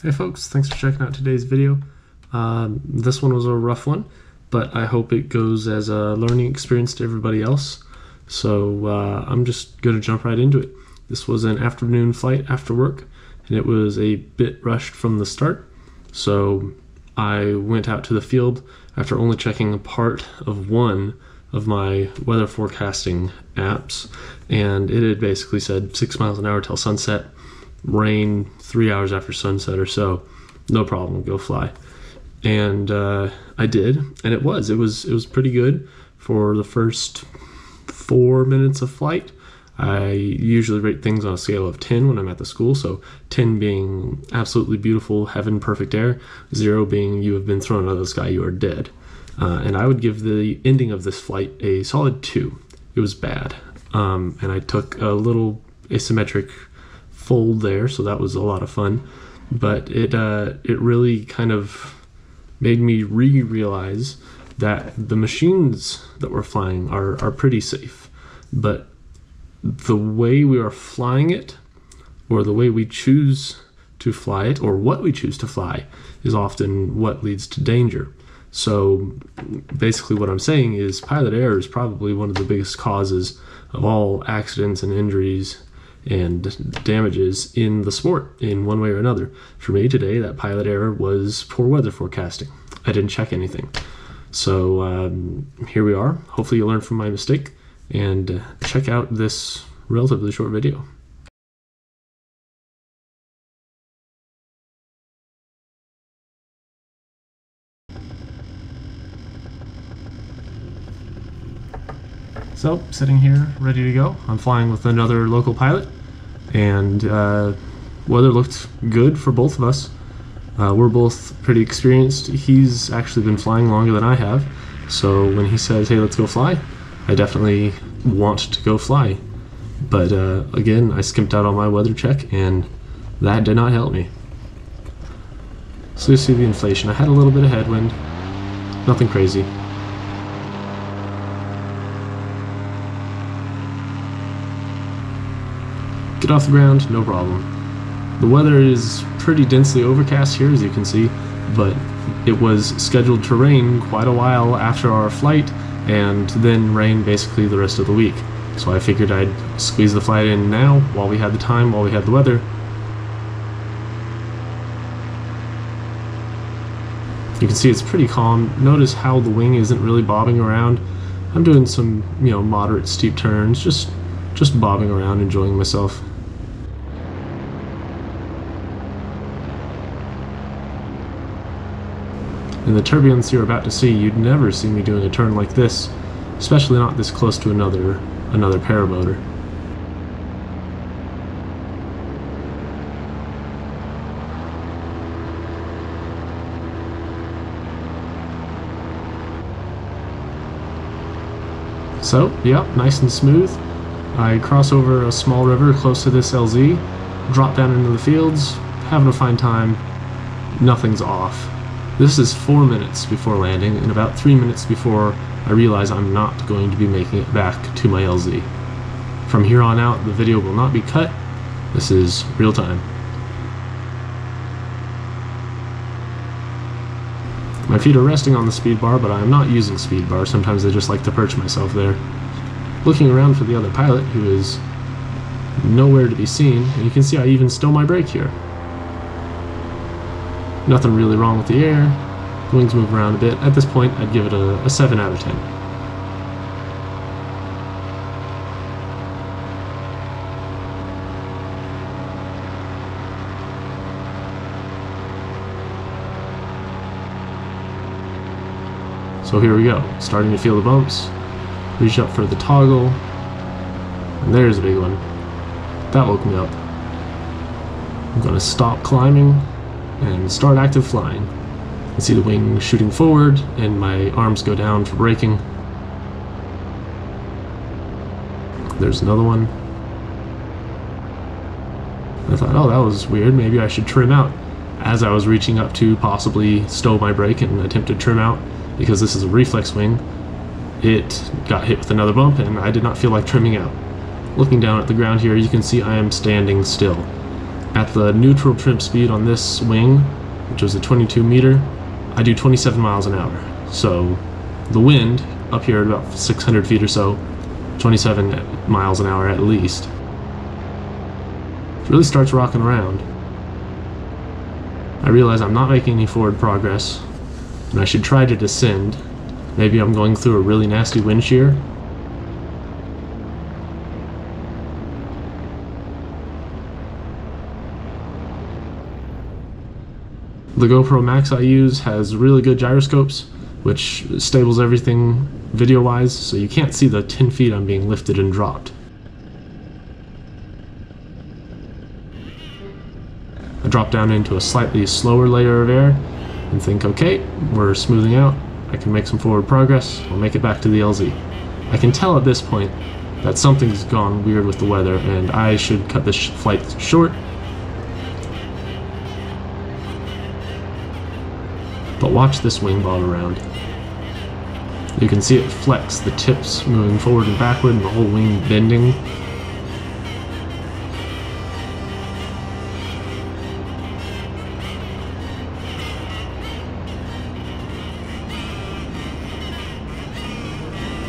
Hey folks, thanks for checking out today's video. This one was a rough one, but I hope it goes as a learning experience to everybody else. So I'm just going to jump right into it. This was an afternoon flight after work, and it was a bit rushed from the start. So I went out to the field after only checking a part of one of my weather forecasting apps, and it had basically said 6 miles an hour till sunset, rain 3 hours after sunset or so, no problem, go fly. And I did, and it was pretty good for the first 4 minutes of flight. I usually rate things on a scale of 10 when I'm at the school, so 10 being absolutely beautiful, heaven, perfect air, 0 being you have been thrown out of the sky, you are dead. And I would give the ending of this flight a solid 2. It was bad. And I took a little asymmetric fold there, so that was a lot of fun. But it really kind of made me realize that the machines that we're flying are pretty safe. But the way we are flying it, or the way we choose to fly it, or what we choose to fly, is often what leads to danger. So basically what I'm saying is pilot error is probably one of the biggest causes of all accidents and injuries and damages in the sport in one way or another. For me today, that pilot error was poor weather forecasting. I didn't check anything. So here we are. Hopefully you learn from my mistake and check out this relatively short video. So, sitting here, ready to go. I'm flying with another local pilot, and weather looked good for both of us. We're both pretty experienced. He's actually been flying longer than I have, so when he says, hey, let's go fly, I definitely want to go fly. But again, I skimped out on my weather check, and that did not help me. So you see the inflation. I had a little bit of headwind, nothing crazy. Get off the ground, no problem. The weather is pretty densely overcast here, as you can see, but it was scheduled to rain quite a while after our flight, and then rain basically the rest of the week. So I figured I'd squeeze the flight in now, while we had the time, while we had the weather. You can see it's pretty calm. Notice how the wing isn't really bobbing around. I'm doing some, moderate steep turns, just bobbing around, enjoying myself. In the turbulence you're about to see, you'd never see me doing a turn like this, especially not this close to another paramotor. So, yeah, nice and smooth. I cross over a small river close to this LZ, drop down into the fields, having a fine time, nothing's off. This is 4 minutes before landing, and about 3 minutes before I realize I'm not going to be making it back to my LZ. From here on out, the video will not be cut. This is real time. My feet are resting on the speed bar, but I am not using speed bar. Sometimes I just like to perch myself there. Looking around for the other pilot, who is nowhere to be seen, and you can see I even stow my brake here. Nothing really wrong with the air. The wings move around a bit. At this point, I'd give it a 7 out of 10. So here we go, starting to feel the bumps. Reach up for the toggle, and there's a big one. That woke me up. I'm gonna stop climbing and start active flying. You see the wing shooting forward, and my arms go down for braking. There's another one. I thought, oh, that was weird, maybe I should trim out. As I was reaching up to possibly stow my brake and attempt to trim out, because this is a reflex wing, it got hit with another bump, and I did not feel like trimming out. Looking down at the ground here, you can see I am standing still. At the neutral trim speed on this wing, which was a 22 meter, I do 27 miles an hour. So the wind up here at about 600 feet or so, 27 miles an hour at least. It really starts rocking around. I realize I'm not making any forward progress, and I should try to descend. Maybe I'm going through a really nasty wind shear. The GoPro Max I use has really good gyroscopes, which stables everything video-wise, so you can't see the 10 feet I'm being lifted and dropped. I drop down into a slightly slower layer of air and think, okay, we're smoothing out, I can make some forward progress, I'll make it back to the LZ. I can tell at this point that something's gone weird with the weather and I should cut this flight short. But watch this wing bob around. You can see it flex, the tips moving forward and backward and the whole wing bending.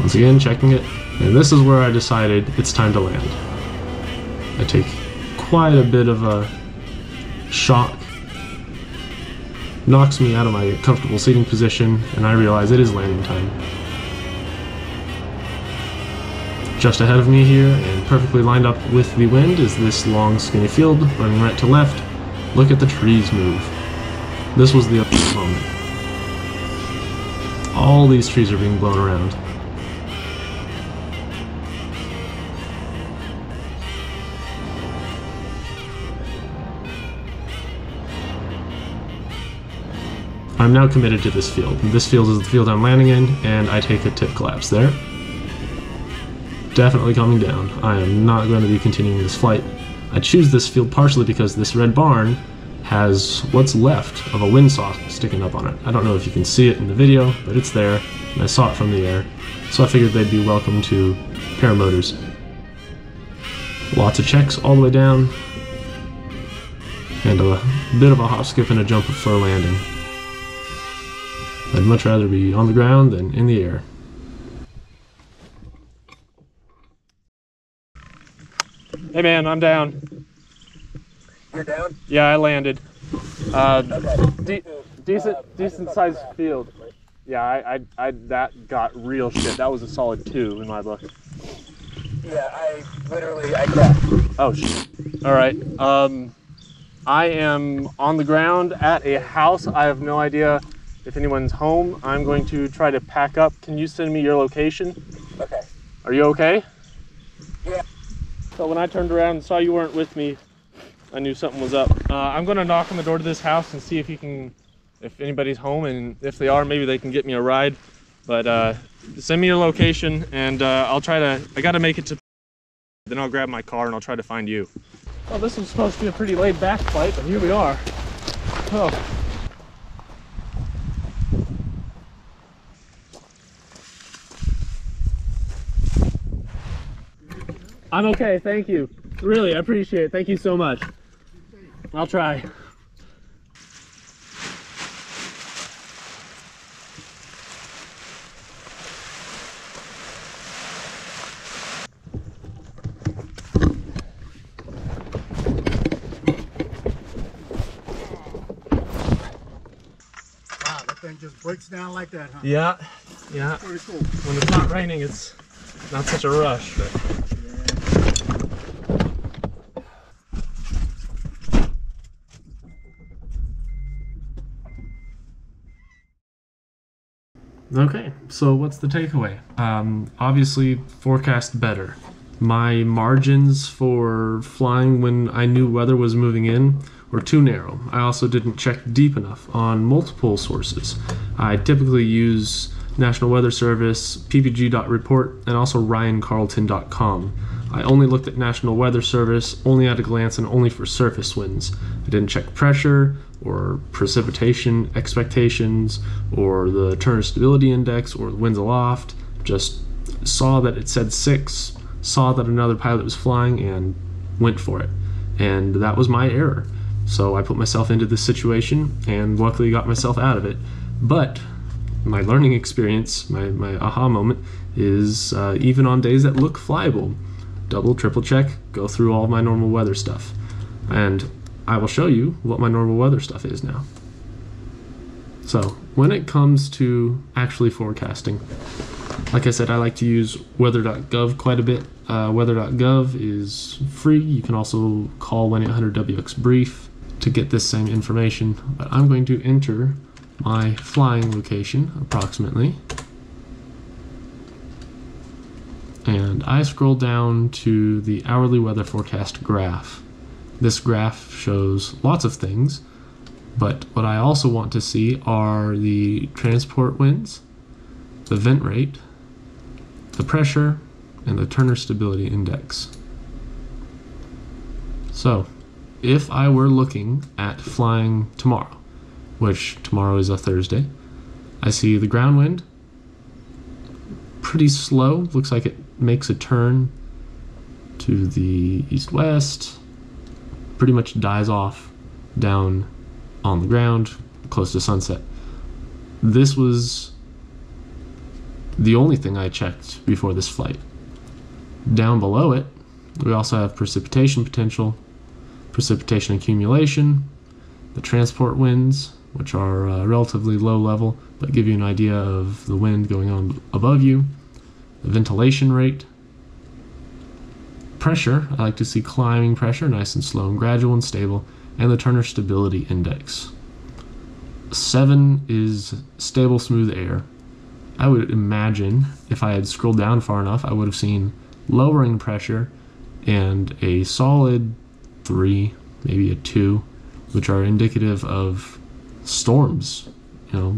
Once again, checking it, and this is where I decided it's time to land. I take quite a bit of a shock, knocks me out of my comfortable seating position, and I realize it is landing time. Just ahead of me here, and perfectly lined up with the wind, is this long skinny field running right to left. Look at the trees move. This was the moment. All these trees are being blown around. I'm now committed to this field. This field is the field I'm landing in, and I take a tip collapse there. Definitely coming down. I am not going to be continuing this flight. I choose this field partially because this red barn has what's left of a windsock sticking up on it. I don't know if you can see it in the video, but it's there, and I saw it from the air, so I figured they'd be welcome to paramotors. Lots of checks all the way down, and a bit of a hop, skip, and a jump for landing. I'd much rather be on the ground than in the air. Hey man, I'm down. You're down? Yeah, I landed. Okay. Decent sized field. Yeah, I that got real shit. That was a solid 2 in my book. Yeah, I crashed. Oh shit. All right. I am on the ground at a house. I have no idea if anyone's home. I'm going to try to pack up. Can you send me your location? Okay. Are you okay? Yeah. So when I turned around and saw you weren't with me, I knew something was up. I'm going to knock on the door to this house and see if anybody's home, and if they are, maybe they can get me a ride. But send me your location, and I got to make it to, then I'll grab my car and I'll try to find you. Well, this was supposed to be a pretty laid back flight, but here we are. Oh. I'm okay, thank you. Really, I appreciate it. Thank you so much. I'll try. Wow, that thing just breaks down like that, huh? Yeah. Pretty cool. When it's not raining, it's not such a rush. But... Okay, so what's the takeaway? Obviously, forecast better. My margins for flying when I knew weather was moving in were too narrow. I also didn't check deep enough on multiple sources. I typically use National Weather Service, PPG.report, and also RyanCarlton.com. I only looked at National Weather Service only at a glance and only for surface winds. I didn't check pressure or precipitation expectations or the Turner Stability Index or the winds aloft. Just saw that it said 6, saw that another pilot was flying, and went for it. and that was my error. So I put myself into this situation and luckily got myself out of it. But my learning experience, my aha moment is even on days that look flyable, double, triple check, go through all of my normal weather stuff. And I will show you what my normal weather stuff is now. So when it comes to actually forecasting, like I said, I like to use weather.gov quite a bit. Weather.gov is free. You can also call 1-800-WX-BRIEF to get this same information. But I'm going to enter my flying location approximately. And I scroll down to the hourly weather forecast graph. This graph shows lots of things, but what I also want to see are the transport winds, the vent rate, the pressure, and the Turner Stability Index. So, if I were looking at flying tomorrow, which tomorrow is a Thursday, I see the ground wind, pretty slow, looks like it makes a turn to the east-west, pretty much dies off down on the ground close to sunset. This was the only thing I checked before this flight. Down below it, we also have precipitation potential, precipitation accumulation, the transport winds, which are relatively low level but give you an idea of the wind going on above you, the ventilation rate, pressure. I like to see climbing pressure, nice and slow and gradual and stable, and the Turner Stability Index. 7 is stable, smooth air. I would imagine if I had scrolled down far enough, I would have seen lowering pressure and a solid 3, maybe a 2, which are indicative of storms,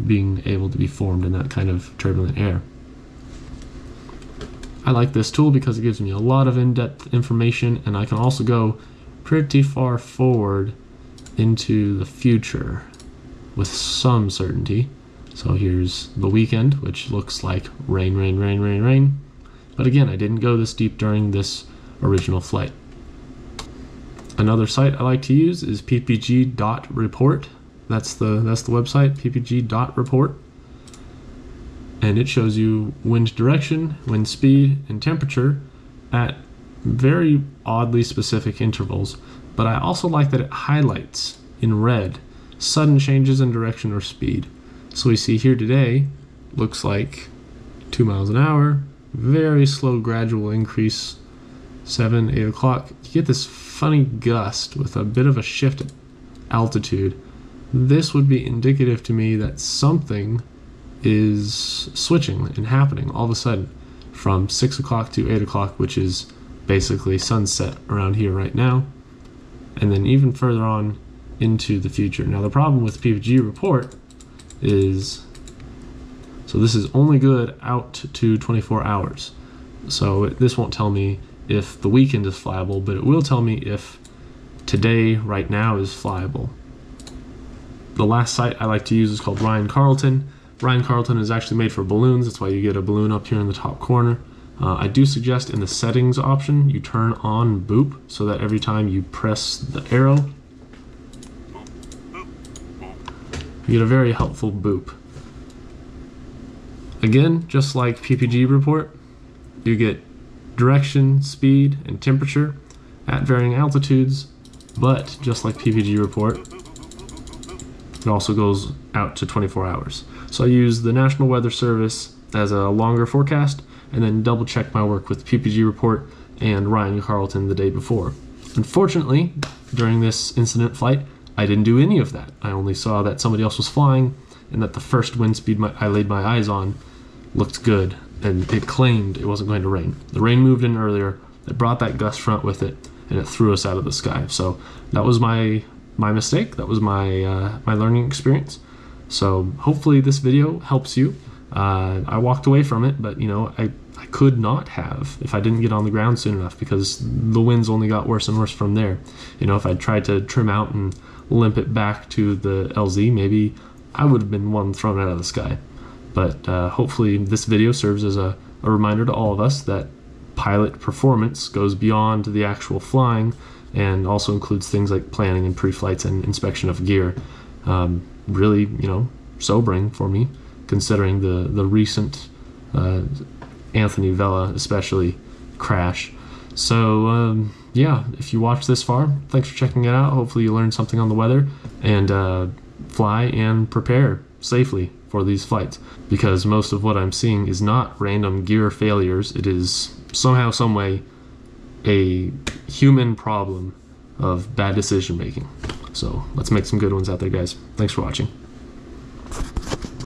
being able to be formed in that kind of turbulent air. I like this tool because it gives me a lot of in-depth information, and I can also go pretty far forward into the future with some certainty. So here's the weekend, which looks like rain, rain, rain, rain, rain. But again, I didn't go this deep during this original flight. Another site I like to use is ppg.report. That's the website, ppg.report. And it shows you wind direction, wind speed, and temperature at very oddly specific intervals. But I also like that it highlights in red sudden changes in direction or speed. So we see here today, looks like 2 miles an hour, very slow gradual increase, 7, 8 o'clock. You get this funny gust with a bit of a shift in altitude. This would be indicative to me that something is switching and happening all of a sudden from 6 o'clock to 8 o'clock, which is basically sunset around here right now, and then even further on into the future. Now the problem with PPG report is, so this is only good out to 24 hours. So this won't tell me if the weekend is flyable, but it will tell me if today, right now, is flyable. The last site I like to use is called Ryan Carlton. Ryan Carlton is actually made for balloons. That's why you get a balloon up here in the top corner. I do suggest in the settings option, you turn on boop so that every time you press the arrow, you get a very helpful boop. Again, just like PPG report, you get direction, speed, and temperature at varying altitudes, but just like PPG report, it also goes out to 24 hours. So I use the National Weather Service as a longer forecast, and then double check my work with PPG report and Ryan Carlton the day before. Unfortunately, during this incident flight, I didn't do any of that. I only saw that somebody else was flying and that the first wind speed I laid my eyes on looked good, and it claimed it wasn't going to rain. The rain moved in earlier, it brought that gust front with it, and it threw us out of the sky. So that was my mistake. That was my learning experience. So hopefully this video helps you. I walked away from it, but I could not have if I didn't get on the ground soon enough, because the winds only got worse and worse from there. If I tried to trim out and limp it back to the LZ, maybe I would have been one thrown out of the sky. But hopefully this video serves as a reminder to all of us that pilot performance goes beyond the actual flying and also includes things like planning and pre-flights and inspection of gear. Really, sobering for me, considering the recent Anthony Vella especially crash. So yeah, if you watched this far, thanks for checking it out. Hopefully you learned something on the weather, and fly and prepare safely for these flights, because most of what I'm seeing is not random gear failures. It is somehow, some way, a human problem of bad decision making. So let's make some good ones out there, guys. Thanks for watching.